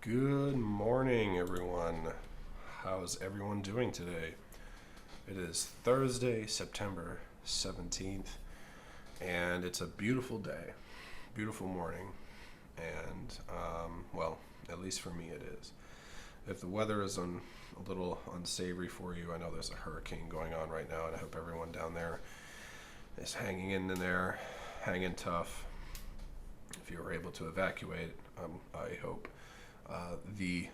Good morning, everyone. How's everyone doing today? It is Thursday, September 17th, and it's a beautiful day, beautiful morning, and, well, at least for me it is. If the weather is a little unsavory for you, I know there's a hurricane going on right now, and I hope everyone down there is hanging in there, hanging tough. If you were able to evacuate, I hope the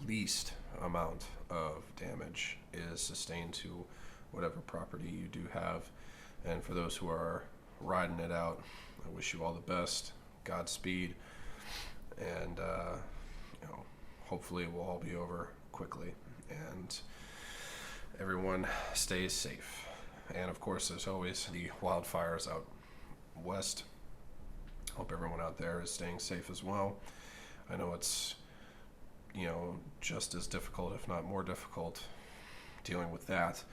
least amount of damage is sustained to whatever property you do have. And for those who are riding it out, I wish you all the best, Godspeed, and hopefully it will all be over quickly and everyone stays safe. And of course, there's always the wildfires out west. Hope everyone out there is staying safe as well. I know it's just as difficult, if not more difficult, dealing with that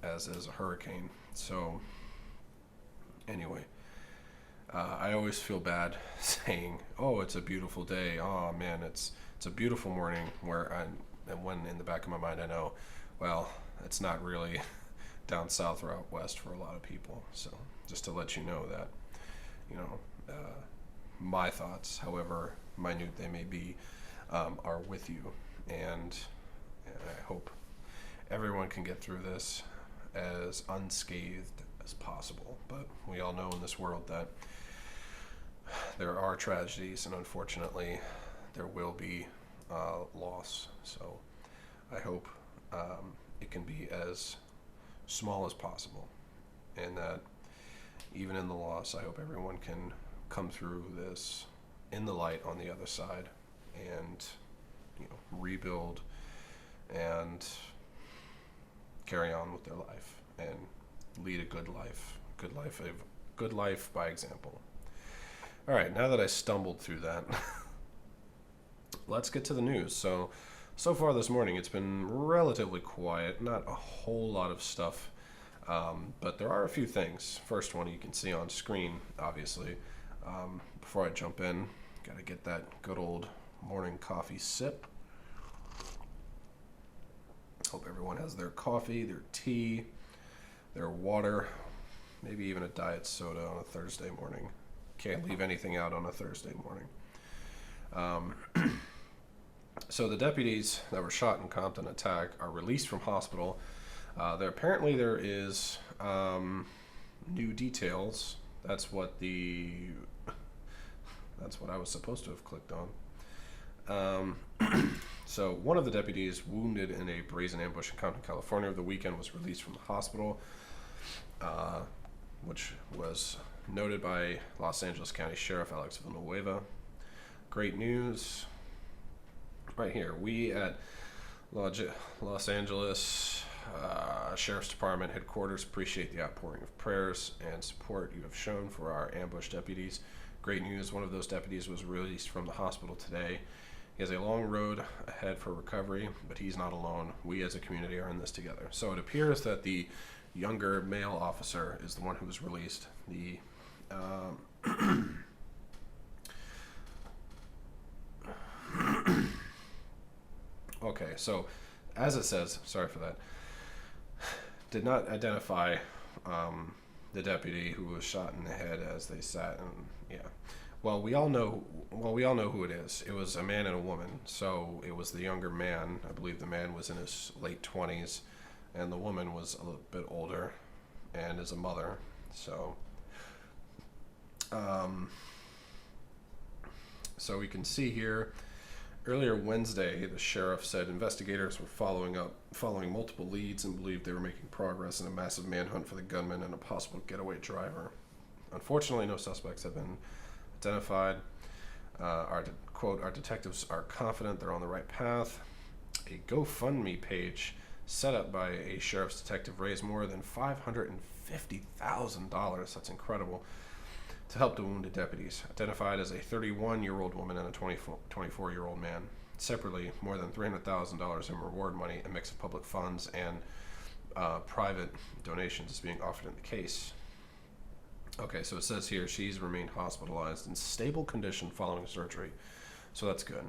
as is a hurricane. So, anyway, I always feel bad saying, "Oh, it's a beautiful day." Oh man, it's a beautiful morning. And when in the back of my mind I know, well, it's not really down south or out west for a lot of people. So, just to let you know that, you know, my thoughts, however minute they may be, are with you, and I hope everyone can get through this as unscathed as possible. But we all know in this world that there are tragedies, and unfortunately, there will be loss. So I hope it can be as small as possible, and that even in the loss, I hope everyone can come through this in the light on the other side, and rebuild and carry on with their life and lead a good life by example. All right, now that I stumbled through that, let's get to the news. So far this morning it's been relatively quiet, not a whole lot of stuff, but there are a few things. First one you can see on screen, obviously. Before I jump in, gotta get that good old morning coffee sip. Hope everyone has their coffee, their tea, their water, maybe even a diet soda on a Thursday morning. Can't leave anything out on a Thursday morning. So the deputies that were shot in Compton attack are released from hospital. There is new details. That's what I was supposed to have clicked on. So one of the deputies wounded in a brazen ambush in Compton, California over the weekend was released from the hospital, which was noted by Los Angeles County Sheriff Alex Villanueva. Great news. Right here, we at Los Angeles Sheriff's Department headquarters appreciate the outpouring of prayers and support you have shown for our ambush deputies. Great news, one of those deputies was released from the hospital today. He has a long road ahead for recovery, but he's not alone. We as a community are in this together. So it appears that the younger male officer is the one who was released. Okay, so as it says, sorry for that, did not identify the deputy who was shot in the head as they sat, and yeah. Well, we all know who it is. It was a man and a woman. So it was the younger man. I believe the man was in his late 20s, and the woman was a little bit older, and is a mother. So, so we can see here. Earlier Wednesday, the sheriff said investigators were following multiple leads and believed they were making progress in a massive manhunt for the gunman and a possible getaway driver. Unfortunately, no suspects have been identified. Our detectives are confident they're on the right path. A GoFundMe page set up by a sheriff's detective raised more than $550,000. That's incredible. To help the wounded deputies, identified as a 31-year-old woman and a 24-year-old man. Separately, more than $300,000 in reward money, a mix of public funds and private donations is being offered in the case. Okay, so it says here she's remained hospitalized in stable condition following surgery, so that's good.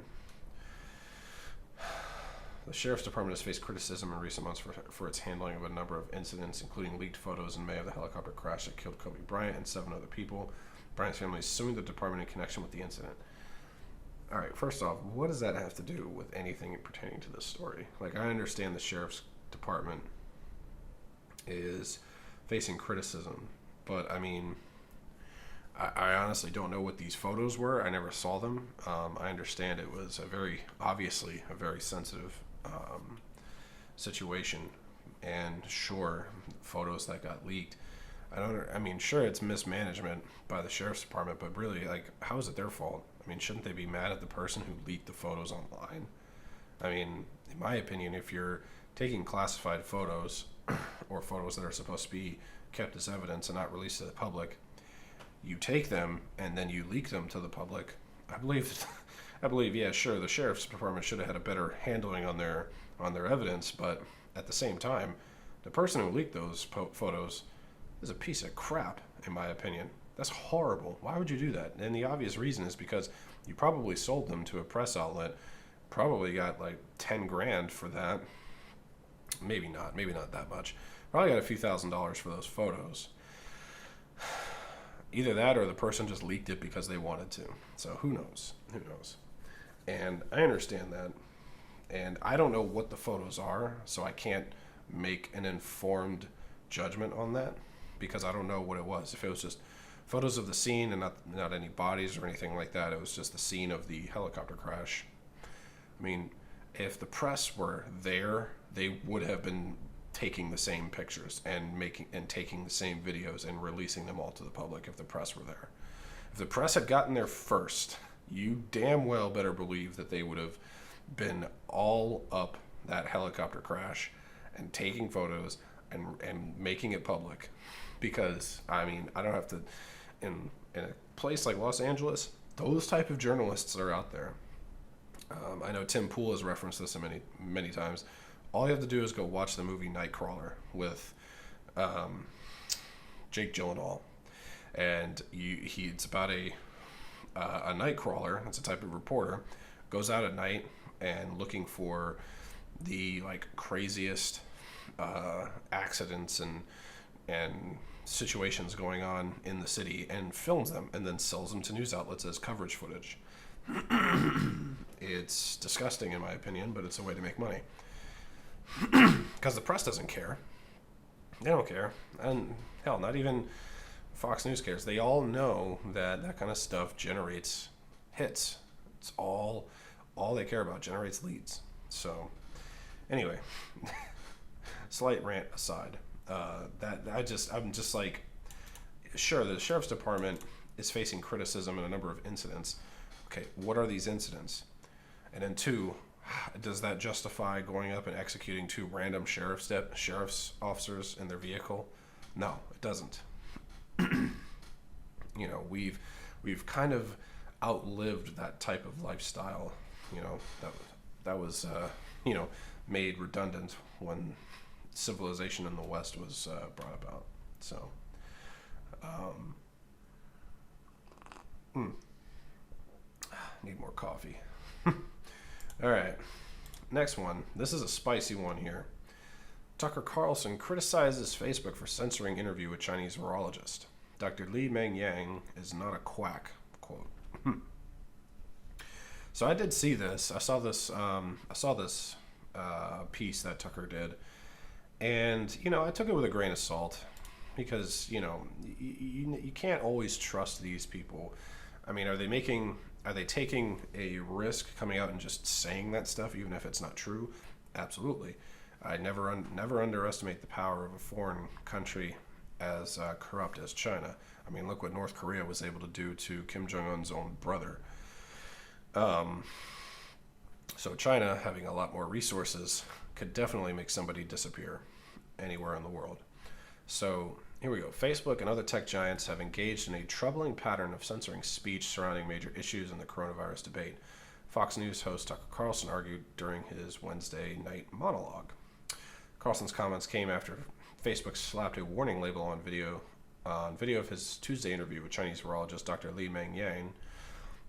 The Sheriff's Department has faced criticism in recent months for its handling of a number of incidents, including leaked photos in May of the helicopter crash that killed Kobe Bryant and 7 other people. Bryant's family is suing the department in connection with the incident. All right, first off, what does that have to do with anything pertaining to this story? Like, I understand the Sheriff's Department is facing criticism, but I mean, I honestly don't know what these photos were. I never saw them. I understand it was obviously a very sensitive situation, and sure, photos that got leaked. I mean, sure, it's mismanagement by the Sheriff's Department, but really, like, how is it their fault? I mean, shouldn't they be mad at the person who leaked the photos online? I mean, in my opinion, if you're taking classified photos or photos that are supposed to be kept as evidence and not released to the public, you take them and then you leak them to the public. I believe, yeah, sure, the Sheriff's Department should have had a better handling on their evidence, but at the same time, the person who leaked those photos is a piece of crap, in my opinion. That's horrible. Why would you do that? And the obvious reason is because you probably sold them to a press outlet, probably got like 10 grand for that. Maybe not that much. Probably got a few $1,000s for those photos. Either that or the person just leaked it because they wanted to. So who knows? And I understand that. And I don't know what the photos are, so I can't make an informed judgment on that because I don't know what it was. If it was just photos of the scene and not any bodies or anything like that, it was just the scene of the helicopter crash. I mean, if the press were there, they would have been taking the same pictures and taking the same videos and releasing them all to the public if the press were there. If the press had gotten there first, you damn well better believe that they would have been all up that helicopter crash and taking photos and making it public. Because, I mean, I don't have to, in a place like Los Angeles, those type of journalists are out there. I know Tim Pool has referenced this many, many times. All you have to do is go watch the movie Nightcrawler with Jake Gyllenhaal, and it's about a nightcrawler. It's a type of reporter, goes out at night and looking for the like craziest accidents and situations going on in the city and films them and then sells them to news outlets as coverage footage. It's disgusting in my opinion, but it's a way to make money. Because the press doesn't care. They don't care. And hell, not even Fox News cares. They all know that kind of stuff generates hits. It's all they care about, generates leads. So anyway, slight rant aside, I'm just like, sure, the Sheriff's Department is facing criticism in a number of incidents. Okay, what are these incidents? And then 2, does that justify going up and executing 2 random sheriff's officers in their vehicle? No, it doesn't. You know, we've kind of outlived that type of lifestyle. You know, that was made redundant when civilization in the West was brought about. So, need more coffee. All right, next one. This is a spicy one here. Tucker Carlson criticizes Facebook for censoring interview with Chinese virologist. Dr. Li Meng Yang is not a quack, quote. So I did see this. I saw this piece that Tucker did, and I took it with a grain of salt because you can't always trust these people. I mean, are they taking a risk coming out and just saying that stuff, even if it's not true? Absolutely. I never underestimate the power of a foreign country as corrupt as China. I mean, look what North Korea was able to do to Kim Jong-un's own brother. So China, having a lot more resources, could definitely make somebody disappear anywhere in the world. So here we go. Facebook and other tech giants have engaged in a troubling pattern of censoring speech surrounding major issues in the coronavirus debate. Fox News host Tucker Carlson argued during his Wednesday night monologue. Carlson's comments came after Facebook slapped a warning label on video of his Tuesday interview with Chinese virologist Dr. Li Meng Yang,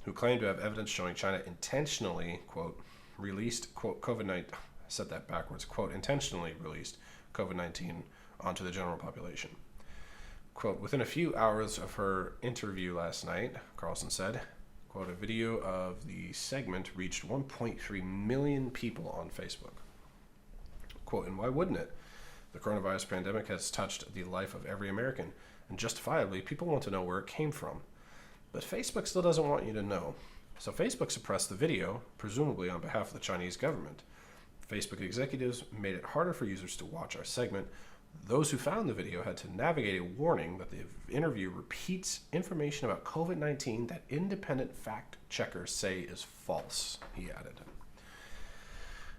who claimed to have evidence showing China intentionally, quote, released, quote, COVID-19, set that backwards, quote, intentionally released COVID-19 onto the general population. Quote, within a few hours of her interview last night, Carlson said, quote, a video of the segment reached 1.3 million people on Facebook. Quote, and why wouldn't it? The coronavirus pandemic has touched the life of every American, and justifiably, people want to know where it came from. But Facebook still doesn't want you to know. So Facebook suppressed the video, presumably on behalf of the Chinese government. Facebook executives made it harder for users to watch our segment. Those who found the video had to navigate a warning that the interview repeats information about COVID-19 that independent fact checkers say is false, he added.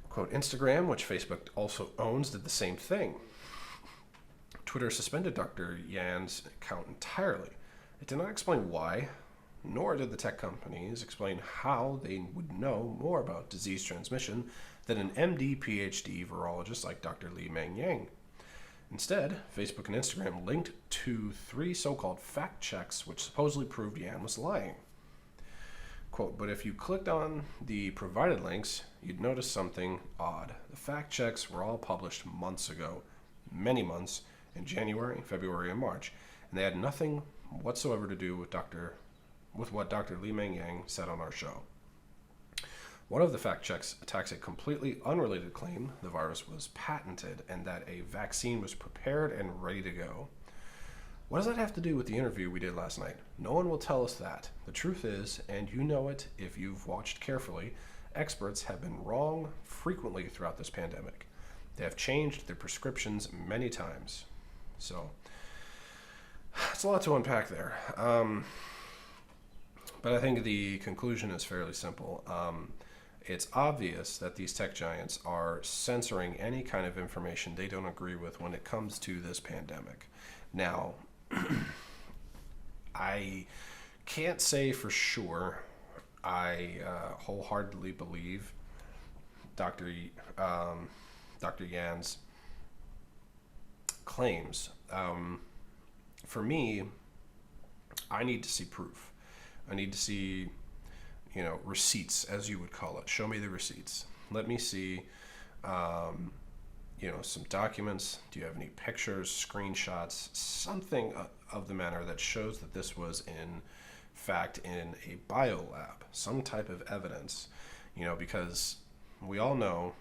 Quote, Instagram, which Facebook also owns, did the same thing. Twitter suspended Dr. Yan's account entirely. It did not explain why, nor did the tech companies explain how they would know more about disease transmission than an MD, PhD virologist like Dr. Li Meng Yang. Instead, Facebook and Instagram linked to 3 so-called fact checks which supposedly proved Yan was lying. Quote, but if you clicked on the provided links, you'd notice something odd. The fact checks were all published months ago, many months, in January, February, and March, and they had nothing whatsoever to do with what Dr. Li Meng Yang said on our show. One of the fact checks attacks a completely unrelated claim the virus was patented and that a vaccine was prepared and ready to go. What does that have to do with the interview we did last night? No one will tell us that. The truth is, and you know it if you've watched carefully, experts have been wrong frequently throughout this pandemic. They have changed their prescriptions many times. So, it's a lot to unpack there. But I think the conclusion is fairly simple. It's obvious that these tech giants are censoring any kind of information they don't agree with when it comes to this pandemic. Now, I can't say for sure I wholeheartedly believe Dr. Yan's claims. For me, I need to see proof. I need to see, receipts, as you would call it. Show me the receipts. Let me see, some documents. Do you have any pictures, screenshots, something of the manner that shows that this was in fact in a biolab, some type of evidence, because we all know,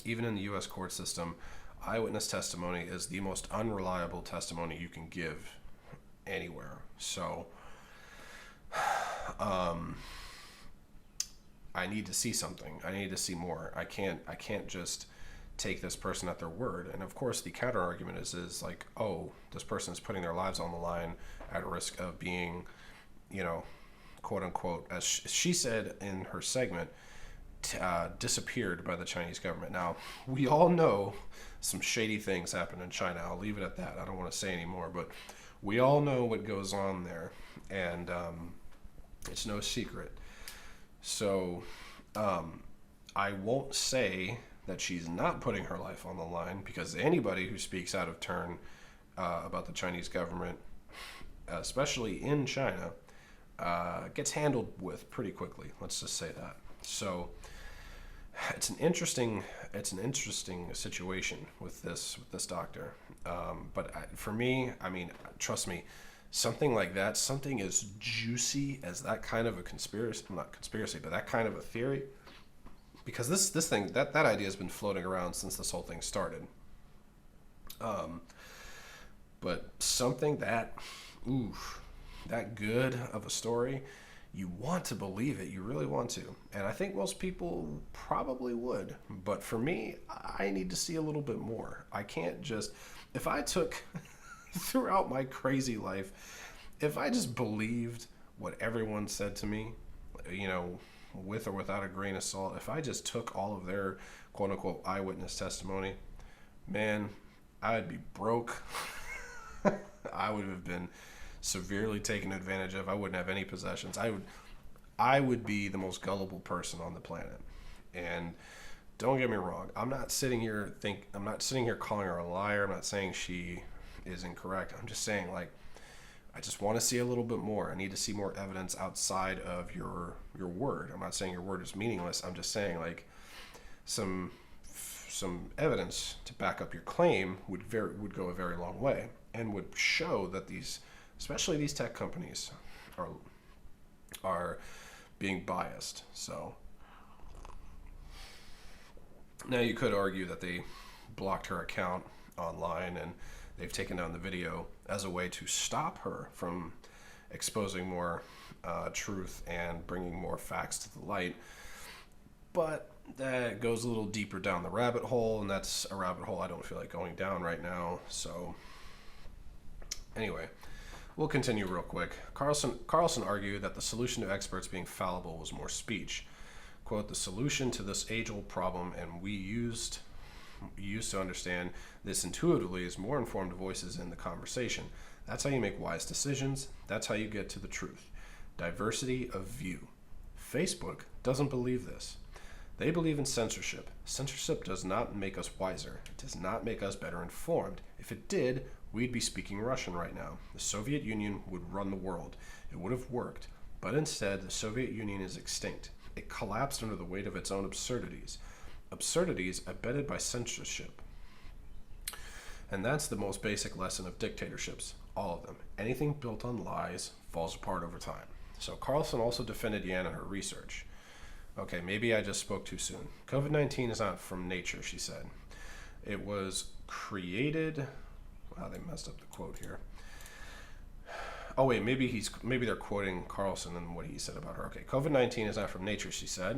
even in the U.S. court system, eyewitness testimony is the most unreliable testimony you can give anywhere. So, I need to see something. I need to see more. I can't just take this person at their word. And of course, the counter argument is like, oh, this person is putting their lives on the line at risk of being, quote unquote, as she said in her segment, disappeared by the Chinese government. Now, we all know some shady things happen in China. I'll leave it at that. I don't want to say any more, but we all know what goes on there, and it's no secret. So I won't say that she's not putting her life on the line, because anybody who speaks out of turn about the Chinese government, especially in China, gets handled with pretty quickly. Let's just say that. So it's an interesting situation with this doctor. But for me, trust me, something like that, something as juicy as that kind of a not conspiracy, but that kind of a theory, because this thing, that idea has been floating around since this whole thing started. But something that good of a story, you want to believe it. You really want to. And I think most people probably would. But for me, I need to see a little bit more. I can't just, if I took, throughout my crazy life, if I just believed what everyone said to me, with or without a grain of salt, if I just took all of their quote unquote eyewitness testimony, man, I'd be broke. I would have been severely taken advantage of. I wouldn't have any possessions. I would be the most gullible person on the planet. And don't get me wrong, I'm not sitting here calling her a liar. I'm not saying she is incorrect. I'm just saying, I just want to see a little bit more. I need to see more evidence outside of your word. I'm not saying your word is meaningless. I'm just saying, some some evidence to back up your claim would go a very long way, and would show that especially these tech companies, are being biased. So now you could argue that they blocked her account online and they've taken down the video as a way to stop her from exposing more truth and bringing more facts to the light. But that goes a little deeper down the rabbit hole, and that's a rabbit hole I don't feel like going down right now. So anyway, we'll continue real quick. Carlson argued that the solution to experts being fallible was more speech. Quote, the solution to this age-old problem, and we used to understand this intuitively, is more informed voices in the conversation. That's how you make wise decisions. That's how you get to the truth. Diversity of view. Facebook doesn't believe this. They believe in censorship. Censorship does not make us wiser. It does not make us better informed. If it did, we'd be speaking Russian right now. The Soviet Union would run the world. It would have worked. But instead, the Soviet Union is extinct. It collapsed under the weight of its own absurdities. Absurdities abetted by censorship. And that's the most basic lesson of dictatorships. All of them. Anything built on lies falls apart over time. So Carlson also defended Yan and her research. Okay, maybe I just spoke too soon. COVID-19 is not from nature, she said. It was created... Wow, they messed up the quote here. Oh wait, maybe they're quoting Carlson and what he said about her. Okay, COVID-19 is not from nature, she said.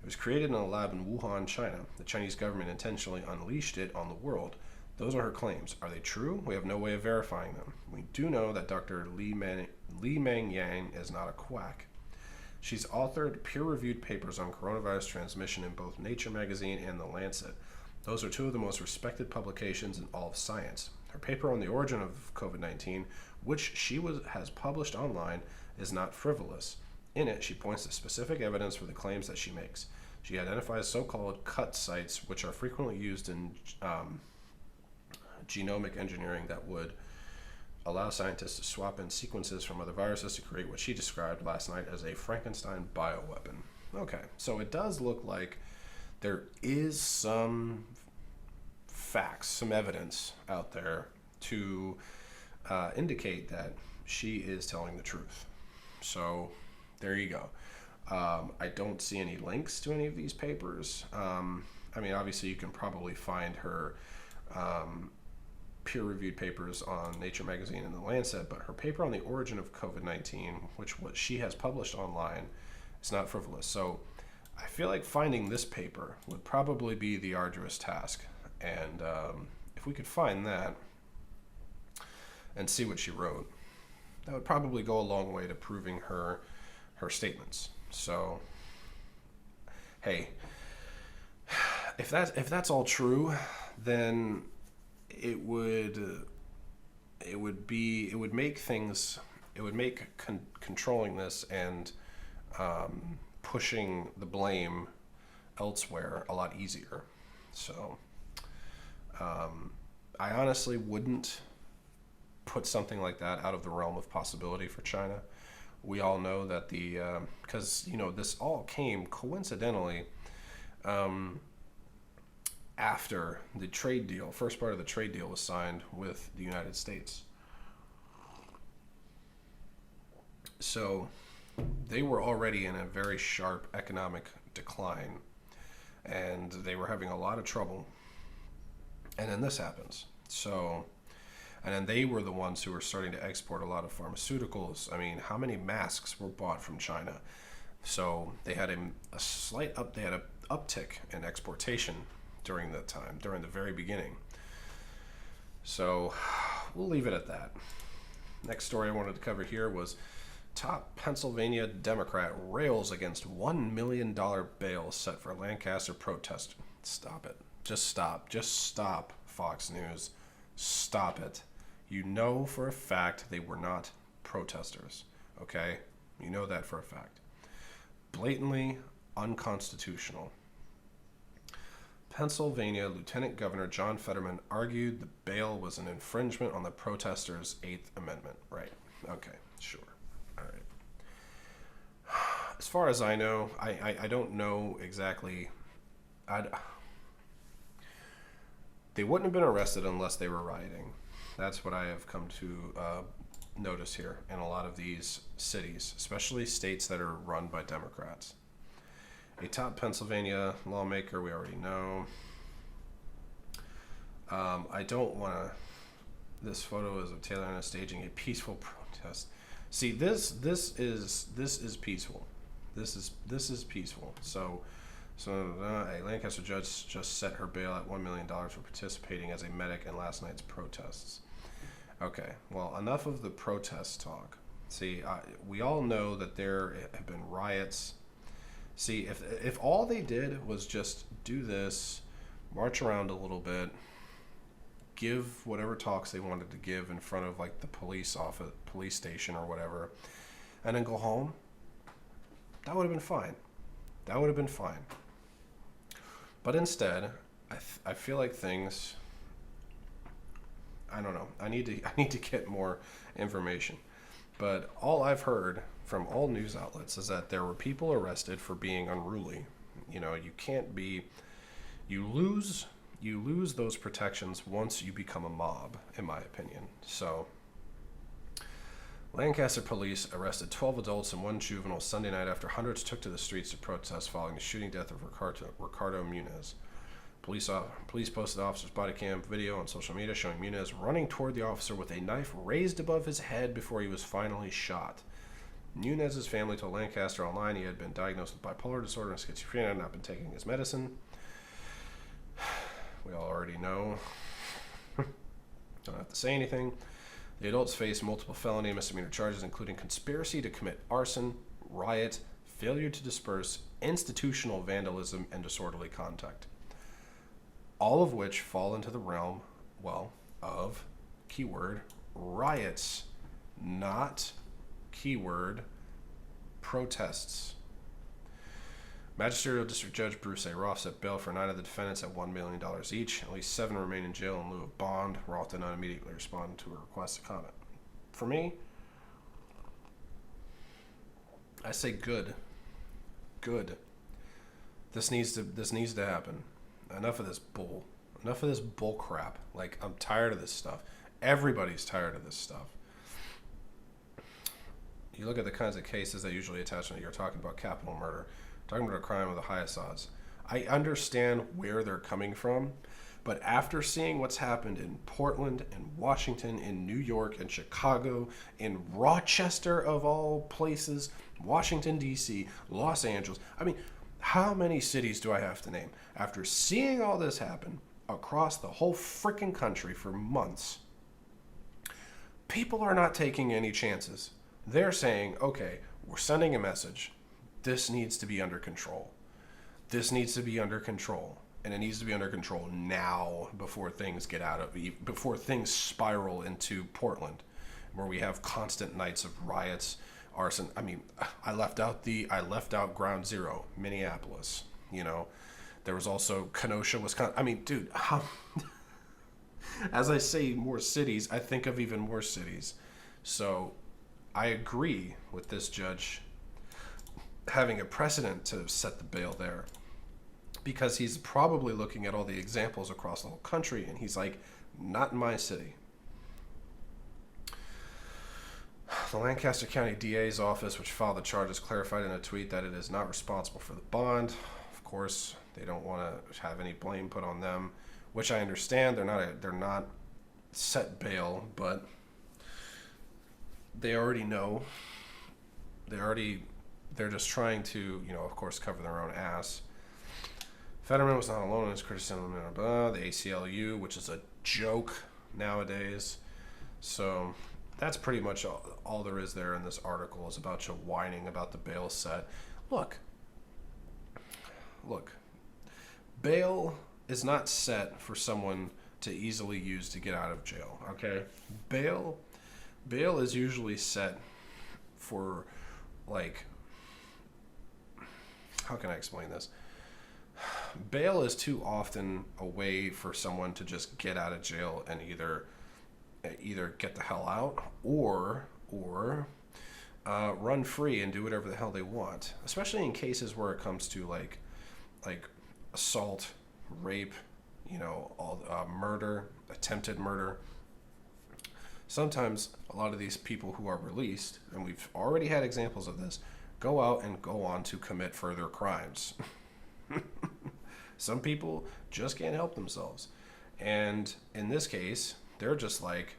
It was created in a lab in Wuhan, China. The Chinese government intentionally unleashed it on the world. Those are her claims. Are they true? We have no way of verifying them. We do know that Dr. Li Meng Yang is not a quack. She's authored peer-reviewed papers on coronavirus transmission in both Nature magazine and The Lancet. Those are two of the most respected publications in all of science. Her paper on the origin of COVID-19, which she has published online, is not frivolous. In it, she points to specific evidence for the claims that she makes. She identifies so-called cut sites, which are frequently used in genomic engineering that would allow scientists to swap in sequences from other viruses to create what she described last night as a Frankenstein bioweapon. Okay, so it does look like there is some facts, some evidence out there to indicate that she is telling the truth. So there you go. I don't see any links to any of these papers. I mean, obviously you can probably find her peer-reviewed papers on Nature magazine and The Lancet, but her paper on the origin of COVID-19, which what she has published online, is not frivolous. So I feel like finding this paper would probably be the arduous task. And if we could find that and see what she wrote, that would probably go a long way to proving her statements. So, hey, if that's all true, then it would make controlling this and pushing the blame elsewhere a lot easier. So I honestly wouldn't put something like that out of the realm of possibility for China. We all know that because this all came coincidentally after the trade deal, first part of the trade deal was signed with the United States. So they were already in a very sharp economic decline, and they were having a lot of trouble. And then this happens. So, and then they were the ones who were starting to export a lot of pharmaceuticals. I mean, how many masks were bought from China? So they had a slight uptick in exportation during that time, during the very beginning. So we'll leave it at that. Next story I wanted to cover here was top Pennsylvania Democrat rails against $1 million bail set for Lancaster protest. Stop it. Just stop, Fox News. Stop it. You know for a fact they were not protesters, okay? You know that for a fact. Blatantly unconstitutional. Pennsylvania Lieutenant Governor John Fetterman argued the bail was an infringement on the protesters' Eighth Amendment. Right. Okay, sure. All right. As far as I know, I don't know exactly. They wouldn't have been arrested unless they were rioting. That's what I have come to notice here in a lot of these cities, especially states that are run by Democrats. A top Pennsylvania lawmaker, we already know. I don't want to. This photo is of Taylor Ennis staging a peaceful protest. See, this is peaceful. This is peaceful. So a Lancaster judge just set her bail at $1 million for participating as a medic in last night's protests. Okay, well, enough of the protest talk. See, we all know that there have been riots. See, if all they did was just do this, march around a little bit, give whatever talks they wanted to give in front of like the police station or whatever, and then go home, that would have been fine. That would have been fine. But instead, I feel like things. I don't know. I need to get more information. But all I've heard from all news outlets is that there were people arrested for being unruly. You know, you can't be. You lose those protections once you become a mob, in my opinion. So, Lancaster police arrested 12 adults and one juvenile Sunday night after hundreds took to the streets to protest following the shooting death of Ricardo Muniz. Police posted the officer's body cam video on social media showing Muniz running toward the officer with a knife raised above his head before he was finally shot. Muniz's family told Lancaster Online he had been diagnosed with bipolar disorder and schizophrenia and not been taking his medicine. We all already know. Don't have to say anything. The adults face multiple felony and misdemeanor charges, including conspiracy to commit arson, riot, failure to disperse, institutional vandalism, and disorderly conduct. All of which fall into the realm, well, of keyword riots, not keyword protests. Magisterial District Judge Bruce A. Roth set bail for 9 of the defendants at $1 million each. At least 7 remain in jail in lieu of bond. Roth did not immediately respond to a request to comment. For me, I say good. Good. This needs to happen. Enough of this bull. Enough of this bull crap. Like, I'm tired of this stuff. Everybody's tired of this stuff. You look at the kinds of cases that usually attach when you're talking about capital murder. Talking about a crime with the highest odds. I understand where they're coming from, but after seeing what's happened in Portland and Washington, in New York and Chicago, in Rochester of all places, Washington, D.C., Los Angeles, I mean, how many cities do I have to name? After seeing all this happen across the whole freaking country for months, people are not taking any chances. They're saying, okay, we're sending a message. This needs to be under control. This needs to be under control. And it needs to be under control now before things before things spiral into Portland, where we have constant nights of riots, arson. I mean, I left out Ground Zero, Minneapolis. You know, there was also Kenosha, Wisconsin. I mean, dude, as I say more cities, I think of even more cities. So I agree with this judge having a precedent to set the bail there, because he's probably looking at all the examples across the whole country and he's like, not in my city. The Lancaster County DA's office, which filed the charges, clarified in a tweet that it is not responsible for the bond. Of course, they don't want to have any blame put on them, which I understand. They're not set bail, but they already know. They're just trying to, of course, cover their own ass. Fetterman was not alone in his criticism of the ACLU, which is a joke nowadays. So that's pretty much all there is there in this article, is about you whining about the bail set. Look, bail is not set for someone to easily use to get out of jail, okay? Bail is usually set for, like, how can I explain this? Bail is too often a way for someone to just get out of jail and either get the hell out or run free and do whatever the hell they want, especially in cases where it comes to like assault, rape, all murder, attempted murder. Sometimes a lot of these people who are released, and we've already had examples of this, go out and go on to commit further crimes. Some people just can't help themselves. And in this case, they're just like,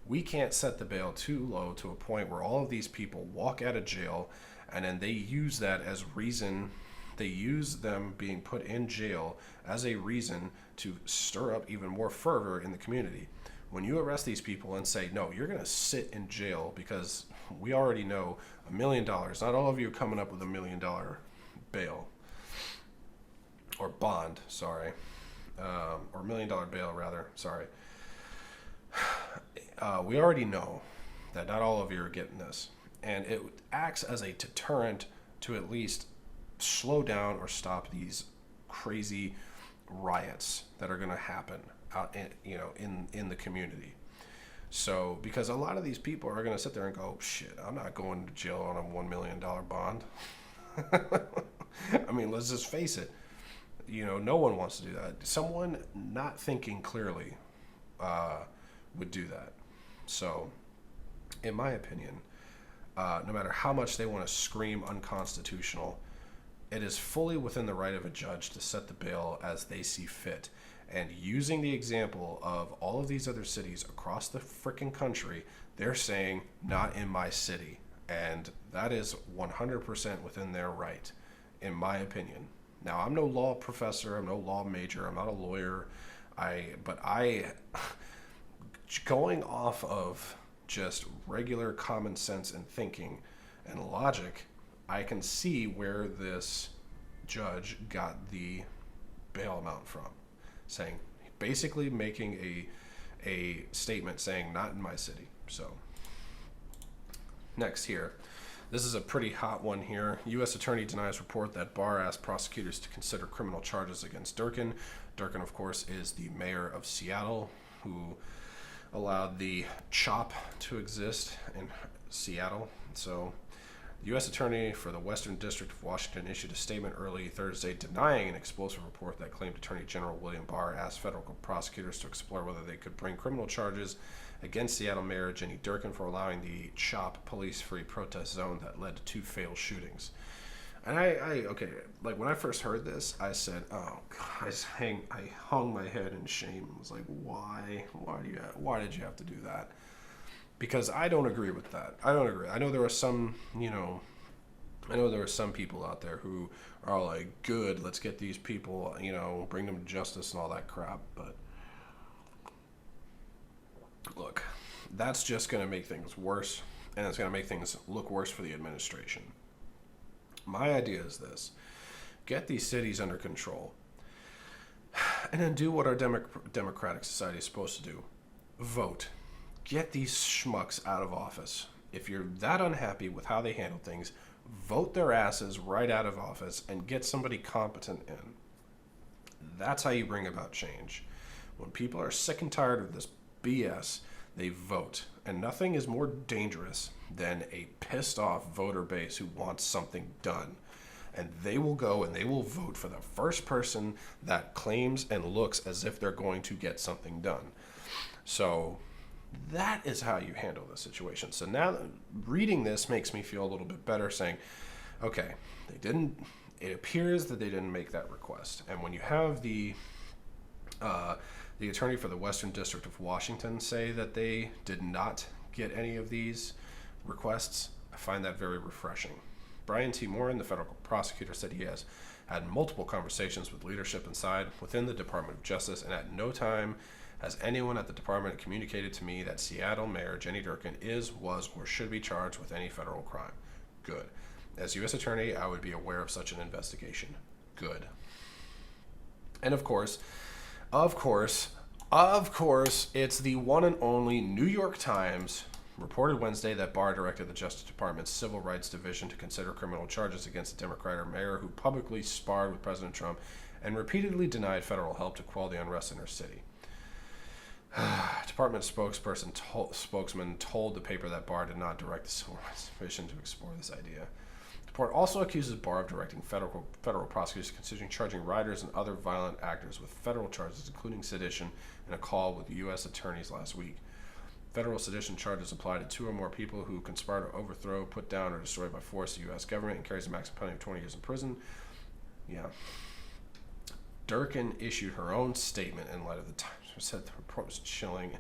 we can't set the bail too low to a point where all of these people walk out of jail, and then they use that as reason. They use them being put in jail as a reason to stir up even more fervor in the community. When you arrest these people and say, no, you're going to sit in jail because we already know $1 million, not all of you are coming up with $1 million bail or bond, sorry, or $1 million bail rather, sorry. We already know that not all of you are getting this, and it acts as a deterrent to at least slow down or stop these crazy riots that are going to happen out in the community. So because a lot of these people are going to sit there and go, shit, I'm not going to jail on a $1 million bond. I mean, let's just face it. No one wants to do that. Someone not thinking clearly would do that. So, in my opinion, no matter how much they want to scream unconstitutional, it is fully within the right of a judge to set the bail as they see fit. And using the example of all of these other cities across the freaking country, they're saying, not in my city. And that is 100% within their right, in my opinion. Now, I'm no law professor, I'm no law major, I'm not a lawyer, but going off of just regular common sense and thinking and logic, I can see where this judge got the bail amount from. Saying, basically making a statement saying, not in my city. So, next here. This is a pretty hot one here. U.S. Attorney denies report that Barr asked prosecutors to consider criminal charges against Durkin. Durkin, of course, is the mayor of Seattle, who allowed the CHOP to exist in Seattle. So, the U.S. Attorney for the Western District of Washington issued a statement early Thursday denying an explosive report that claimed Attorney General William Barr asked federal prosecutors to explore whether they could bring criminal charges against Seattle Mayor Jenny Durkin for allowing the CHOP police-free protest zone that led to 2 fatal shootings. And like when I first heard this, I said, oh, God, I hung my head in shame. I was like, why did you have to do that? Because I don't agree with that. I don't agree. I know there are some, people out there who are like, good, let's get these people, bring them to justice and all that crap. But look, that's just going to make things worse, and it's going to make things look worse for the administration. My idea is this: get these cities under control, and then do what our democratic society is supposed to do. Vote. Get these schmucks out of office. If you're that unhappy with how they handle things, vote their asses right out of office and get somebody competent in. That's how you bring about change. When people are sick and tired of this BS, they vote. And nothing is more dangerous than a pissed off voter base who wants something done. And they will go and they will vote for the first person that claims and looks as if they're going to get something done. So that is how you handle the situation. So now reading this makes me feel a little bit better, saying, okay, it appears that they didn't make that request. And when you have the attorney for the Western District of Washington say that they did not get any of these requests, I find that very refreshing. Brian T. Moran, the federal prosecutor, said he has had multiple conversations with leadership inside within the Department of Justice, and at no time has anyone at the department communicated to me that Seattle Mayor Jenny Durkin was, or should be charged with any federal crime. Good. As U.S. Attorney, I would be aware of such an investigation. Good. And of course, it's the one and only New York Times reported Wednesday that Barr directed the Justice Department's Civil Rights Division to consider criminal charges against the Democratic mayor who publicly sparred with President Trump and repeatedly denied federal help to quell the unrest in her city. Department spokesman told the paper that Barr did not direct the Civil Rights Division to explore this idea. report also accuses Barr of directing federal prosecutors considering charging rioters and other violent actors with federal charges, including sedition, in a call with U.S. attorneys last week. Federal sedition charges apply to 2 or more people who conspire to overthrow, put down, or destroy by force the U.S. government and carries a maximum penalty of 20 years in prison. Yeah. Durkin issued her own statement in light of the Times, who said the report was chilling.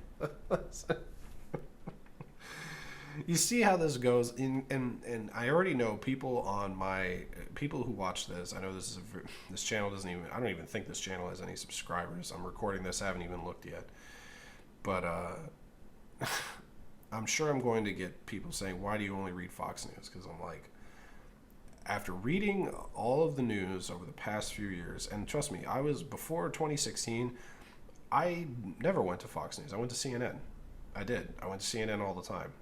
You see how this goes, and I already know people who watch this. I know this channel doesn't even. I don't even think this channel has any subscribers. I'm recording this. I haven't even looked yet, but I'm sure I'm going to get people saying, "Why do you only read Fox News?" Because I'm like, after reading all of the news over the past few years, and trust me, before 2016, I never went to Fox News. I went to CNN. I did. I went to CNN all the time.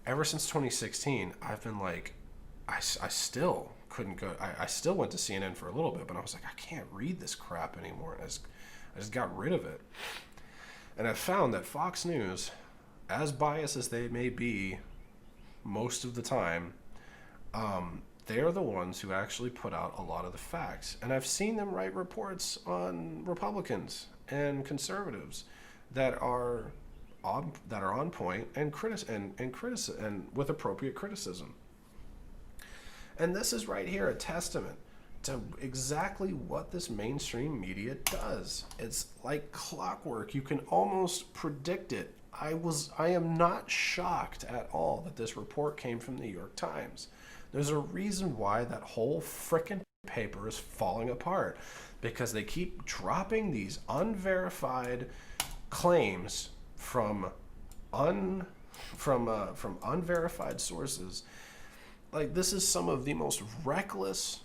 Ever since 2016, I've been like, I still couldn't go. I still went to CNN for a little bit, but I was like, I can't read this crap anymore. And I just got rid of it. And I found that Fox News, as biased as they may be most of the time, they are the ones who actually put out a lot of the facts. And I've seen them write reports on Republicans and conservatives that are on point and with appropriate criticism. And this is right here a testament to exactly what this mainstream media does. It's like clockwork. You can almost predict it. I am not shocked at all that this report came from the New York Times. There's a reason why that whole frickin' paper is falling apart, because they keep dropping these unverified claims from unverified sources. Like, this is some of the most reckless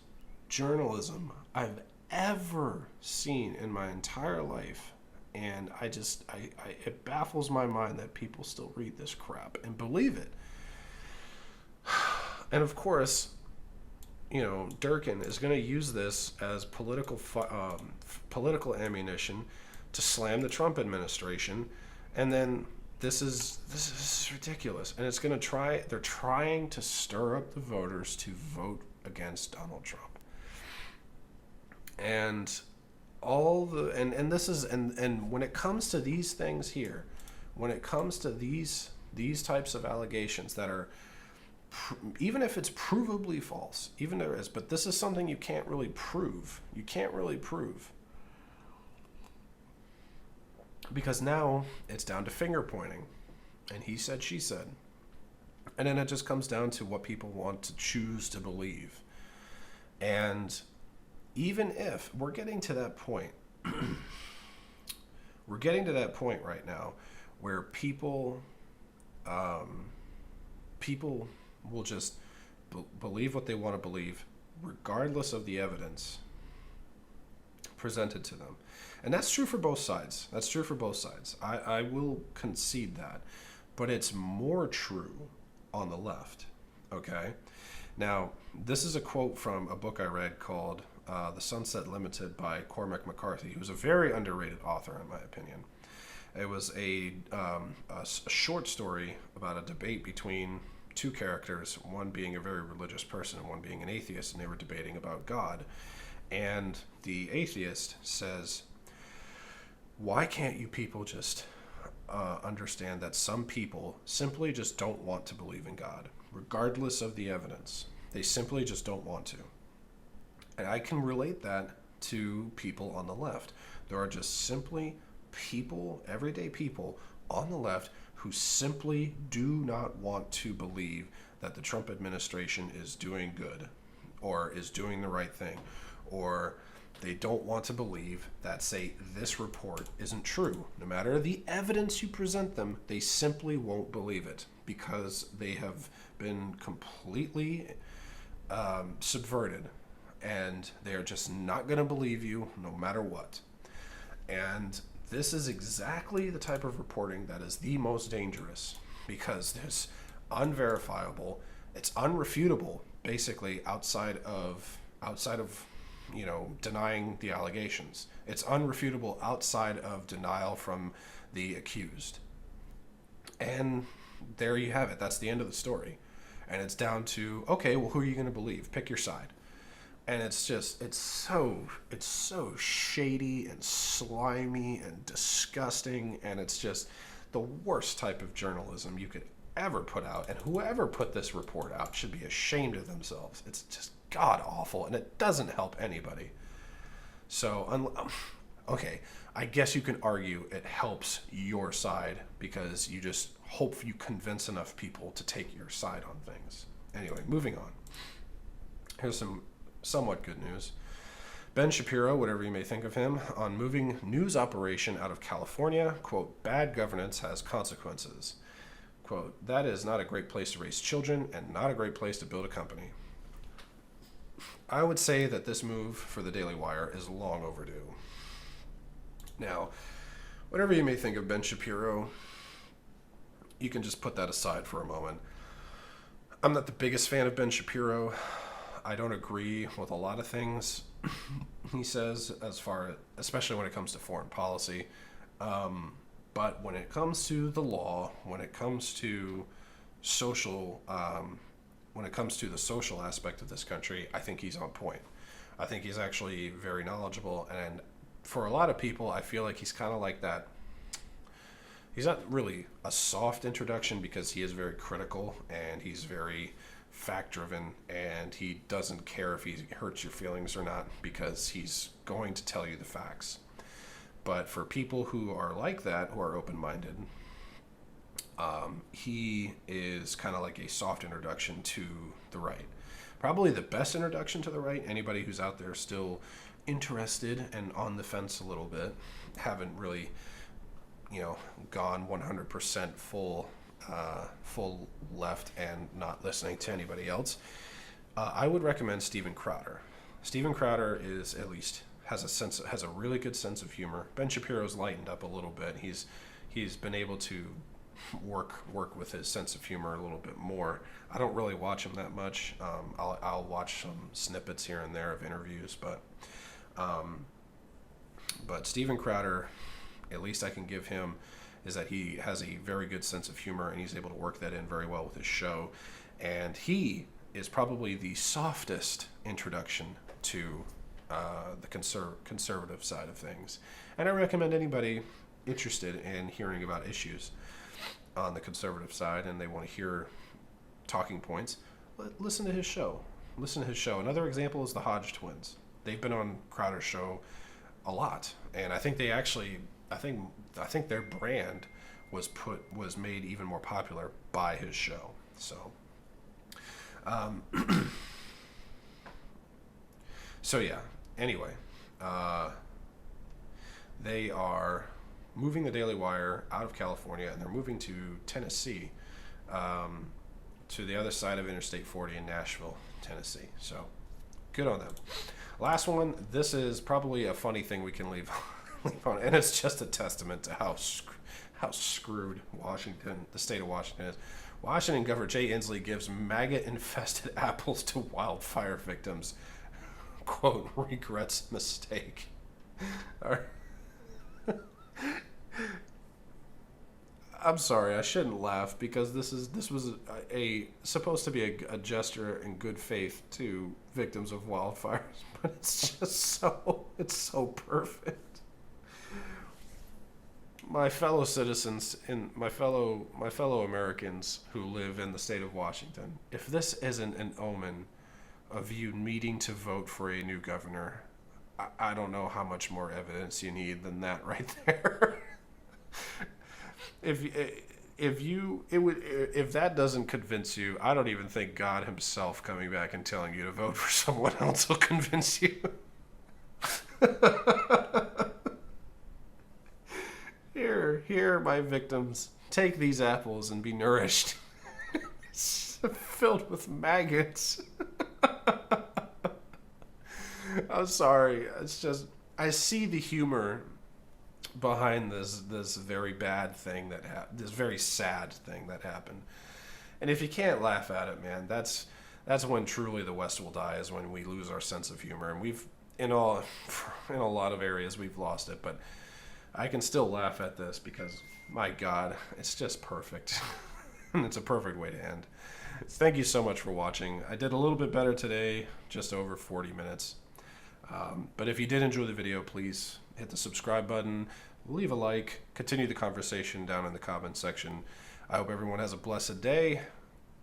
journalism I've ever seen in my entire life, and it baffles my mind that people still read this crap and believe it. And of course, Durkin is going to use this as political ammunition to slam the Trump administration. And then this is ridiculous. And it's going to they're trying to stir up the voters to vote against Donald Trump. And and when it comes to these things here, when it comes to these types of allegations that are, even if it's provably false, even there is, but this is something you can't really prove. You can't really prove. Because now it's down to finger pointing, and he said, she said. And then it just comes down to what people want to choose to believe. And even if we're getting to that point, right now where people will just believe what they want to believe, regardless of the evidence presented to them. And that's true for both sides. I will concede that. But it's more true on the left. Okay? Now, this is a quote from a book I read called The Sunset Limited by Cormac McCarthy, who's a very underrated author, in my opinion. It was a short story about a debate between 2 characters, one being a very religious person and one being an atheist, and they were debating about God. And the atheist says, why can't you people just understand that some people simply just don't want to believe in God, regardless of the evidence? They simply just don't want to. And I can relate that to people on the left. There are just simply people, everyday people on the left, who simply do not want to believe that the Trump administration is doing good or is doing the right thing, or they don't want to believe that, say, this report isn't true. No matter the evidence you present them, they simply won't believe it because they have been completely subverted, and they are just not going to believe you no matter what. And this is exactly the type of reporting that is the most dangerous, because there's unverifiable, it's unrefutable, basically, outside of denying the allegations. It's unrefutable outside of denial from the accused. And there you have it. That's the end of the story. And it's down to, okay, well, who are you going to believe? Pick your side. And it's just, it's so shady and slimy and disgusting, and it's just the worst type of journalism you could ever put out. And whoever put this report out should be ashamed of themselves. It's just god awful, and it doesn't help anybody. So, okay, I guess you can argue it helps your side because you just hope you convince enough people to take your side on things. Anyway, moving on. Here's some somewhat good news. Ben Shapiro, whatever you may think of him, on moving news operation out of California, quote, bad governance has consequences. Quote, that is not a great place to raise children and not a great place to build a company. I would say that this move for the Daily Wire is long overdue. Now, whatever you may think of Ben Shapiro, you can just put that aside for a moment. I'm not the biggest fan of Ben Shapiro. I don't agree with a lot of things he says, especially when it comes to foreign policy. But when it comes to the law, when it comes to social, when it comes to the social aspect of this country, I think he's on point. I think he's actually very knowledgeable, and for a lot of people, I feel like he's kind of like that. He's not really a soft introduction because he is very critical and he's very fact-driven, and he doesn't care if he hurts your feelings or not because he's going to tell you the facts. But for people who are like that, who are open-minded, he is kind of like a soft introduction to the right. Probably the best introduction to the right. Anybody who's out there still interested and on the fence a little bit, haven't really, gone 100% full left and not listening to anybody else, I would recommend Steven Crowder. Steven Crowder has a really good sense of humor. Ben Shapiro's lightened up a little bit. He's been able to work with his sense of humor a little bit more. I don't really watch him that much. I'll watch some snippets here and there of interviews, but Steven Crowder, at least I can give him, is that he has a very good sense of humor and he's able to work that in very well with his show. And he is probably the softest introduction to the conservative side of things. And I recommend anybody interested in hearing about issues on the conservative side and they want to hear talking points, listen to his show. Another example is the Hodge twins. They've been on Crowder's show a lot, and I think I think their brand was made even more popular by his show. So, so yeah. Anyway, they are moving the Daily Wire out of California, and they're moving to Tennessee, to the other side of Interstate 40 in Nashville, Tennessee. So, good on them. Last one. This is probably a funny thing we can leave on, and it's just a testament to how screwed the state of Washington is. Washington Governor Jay Inslee gives maggot-infested apples to wildfire victims. Quote, regrets mistake. I'm sorry, I shouldn't laugh because this was supposed to be a gesture in good faith to victims of wildfires, but it's just so perfect. My fellow citizens and my fellow Americans who live in the state of Washington, if this isn't an omen of you needing to vote for a new governor, I don't know how much more evidence you need than that right there. If that doesn't convince you, I don't even think God himself coming back and telling you to vote for someone else will convince you. Here, my victims, take these apples and be nourished. It's filled with maggots. I'm sorry. It's just, I see the humor behind this very bad thing this very sad thing that happened. And if you can't laugh at it, man, that's when truly the West will die, is when we lose our sense of humor. And we've, in a lot of areas, we've lost it, but I can still laugh at this because, my God, it's just perfect. It's a perfect way to end. Thank you so much for watching. I did a little bit better today, just over 40 minutes. But if you did enjoy the video, please hit the subscribe button, leave a like, continue the conversation down in the comment section. I hope everyone has a blessed day.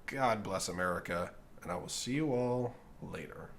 God bless America, and I will see you all later.